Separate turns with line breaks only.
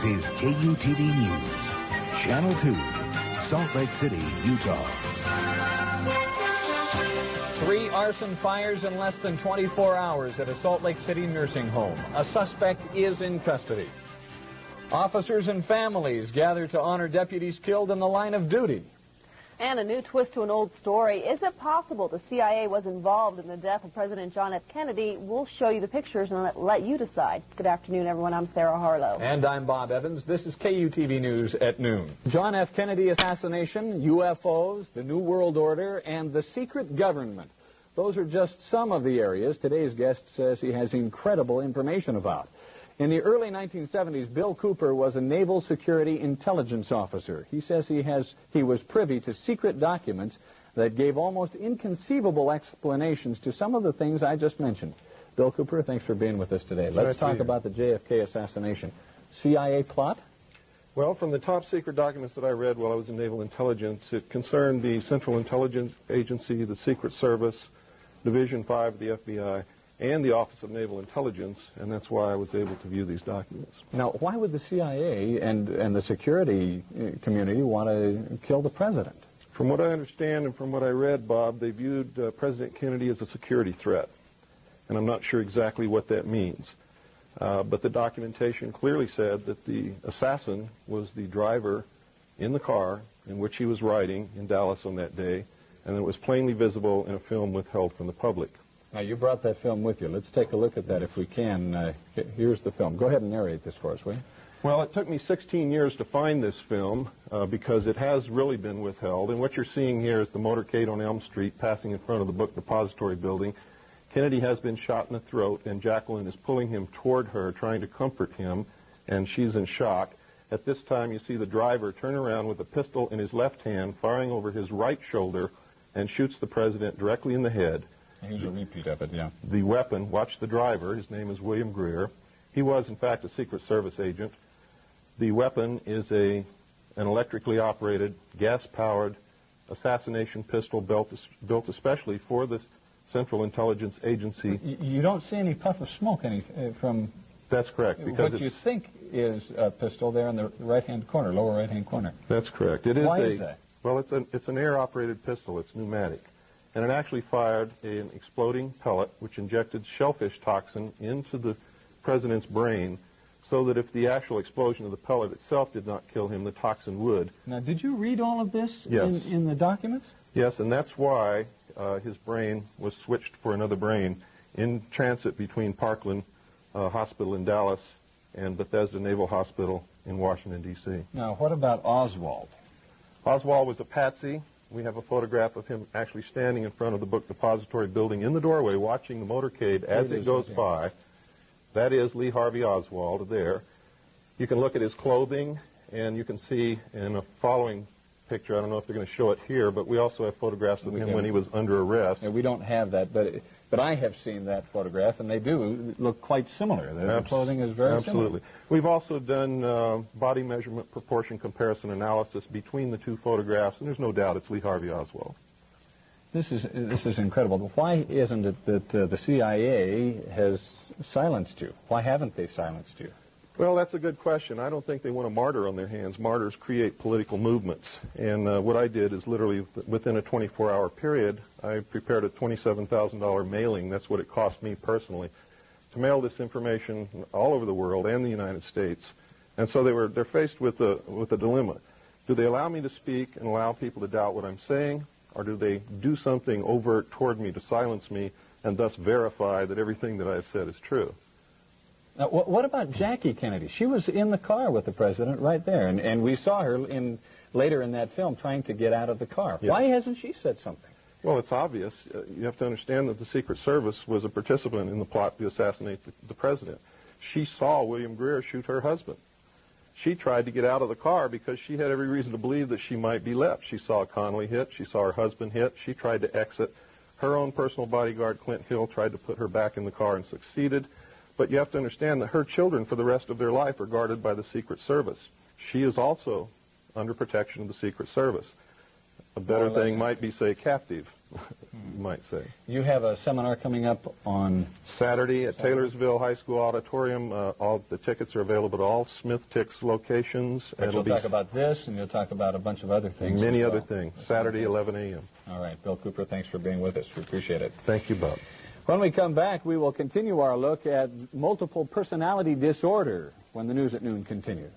is KUTV News, Channel 2, Salt Lake City, Utah.
3 arson fires in less than 24 hours at a Salt Lake City nursing home. A suspect is in custody. Officers and families gather to honor deputies killed in the line of duty.
And a new twist to an old story. Is it possible the CIA was involved in the death of President John F. Kennedy? We'll show you the pictures and let you decide. Good afternoon, everyone. I'm Sarah Harlow.
And I'm Bob Evans. This is KUTV News at noon. John F. Kennedy assassination, UFOs, the New World Order, and the secret government. Those are just some of the areas today's guest says he has incredible information about. In the early 1970s, Bill Cooper was a Naval Security Intelligence officer. He says he was privy to secret documents that gave almost inconceivable explanations to some of the things I just mentioned. Bill Cooper, thanks for being with us today. Let's talk about the JFK assassination. CIA plot?
Well, from the top secret documents that I read while I was in Naval Intelligence, it concerned the Central Intelligence Agency, the Secret Service, Division 5 of the FBI, and the Office of Naval Intelligence, and that's why I was able to view these documents.
Now, why would the CIA and the security community want to kill the president?
From what I understand and from what I read, Bob, they viewed President Kennedy as a security threat, and I'm not sure exactly what that means. But the documentation clearly said that the assassin was the driver in the car in which he was riding in Dallas on that day, and it was plainly visible in a film withheld from the public.
Now, you brought that film with you. Let's take a look at that if we can. Here's the film. Go ahead and narrate this for us, will you?
Well, it took me 16 years to find this film because it has really been withheld. And what you're seeing here is the motorcade on Elm Street passing in front of the Book Depository building. Kennedy has been shot in the throat, and Jacqueline is pulling him toward her, trying to comfort him, and she's in shock. At this time, you see the driver turn around with a pistol in his left hand, firing over his right shoulder, and shoots the president directly in the head.
Here's a repeat of it, yeah.
The weapon, watch the driver, his name is William Greer. He was, in fact, a Secret Service agent. The weapon is an electrically operated, gas-powered assassination pistol built especially for the Central Intelligence Agency.
You don't see any puff of smoke from...
That's correct. Because
what you think is a pistol there in the right-hand corner, lower right-hand corner.
That's correct.
Why is that?
Well, it's an air-operated pistol. It's pneumatic. And it actually fired an exploding pellet which injected shellfish toxin into the president's brain so that if the actual explosion of the pellet itself did not kill him, the toxin would.
Now, did you read all of this
Yes.
in the documents?
Yes, and that's why his brain was switched for another brain in transit between Parkland Hospital in Dallas and Bethesda Naval Hospital in Washington, D.C.
Now, what about Oswald?
Oswald was a patsy. We have a photograph of him actually standing in front of the Book Depository building in the doorway watching the motorcade as it goes by. That is Lee Harvey Oswald there. You can look at his clothing, and you can see in a following picture, I don't know if they're going to show it here, but we also have photographs of him when he was under arrest.
Yeah, we don't have that, but I have seen that photograph, and they do look quite similar. The clothing is very
Absolutely.
similar.
We've also done body measurement proportion comparison analysis between the two photographs, and there's no doubt it's Lee Harvey Oswald.
This is incredible. But why isn't it that the CIA has silenced you? Why haven't they silenced you?
Well, that's a good question. I don't think they want a martyr on their hands. Martyrs create political movements. And what I did is literally within a 24-hour period, I prepared a $27,000 mailing. That's what it cost me personally to mail this information all over the world and the United States. And so they're faced with a dilemma. Do they allow me to speak and allow people to doubt what I'm saying, or do they do something overt toward me to silence me and thus verify that everything that I've said is true?
Now, what about Jackie Kennedy? She was in the car with the president right there, and we saw her later in that film trying to get out of the car. Yeah. Why hasn't she said something?
Well, it's obvious. You have to understand that the Secret Service was a participant in the plot to assassinate the president. She saw William Greer shoot her husband. She tried to get out of the car because she had every reason to believe that she might be left. She saw Connolly hit. She saw her husband hit. She tried to exit. Her own personal bodyguard, Clint Hill, tried to put her back in the car and succeeded. But you have to understand that her children for the rest of their life are guarded by the Secret Service. She is also under protection of the Secret Service. A better thing might be, say, captive. you might say.
You have a seminar coming up on
Saturday at Taylorsville High School Auditorium. All the tickets are available at all Smith Tix locations.
But you'll talk about this, and you'll talk about a bunch of other things.
Many other things. Saturday, 11 a.m.
All right. Bill Cooper, thanks for being with us. We appreciate it.
Thank you, Bob.
When we come back, we will continue our look at multiple personality disorder when the News at Noon continues.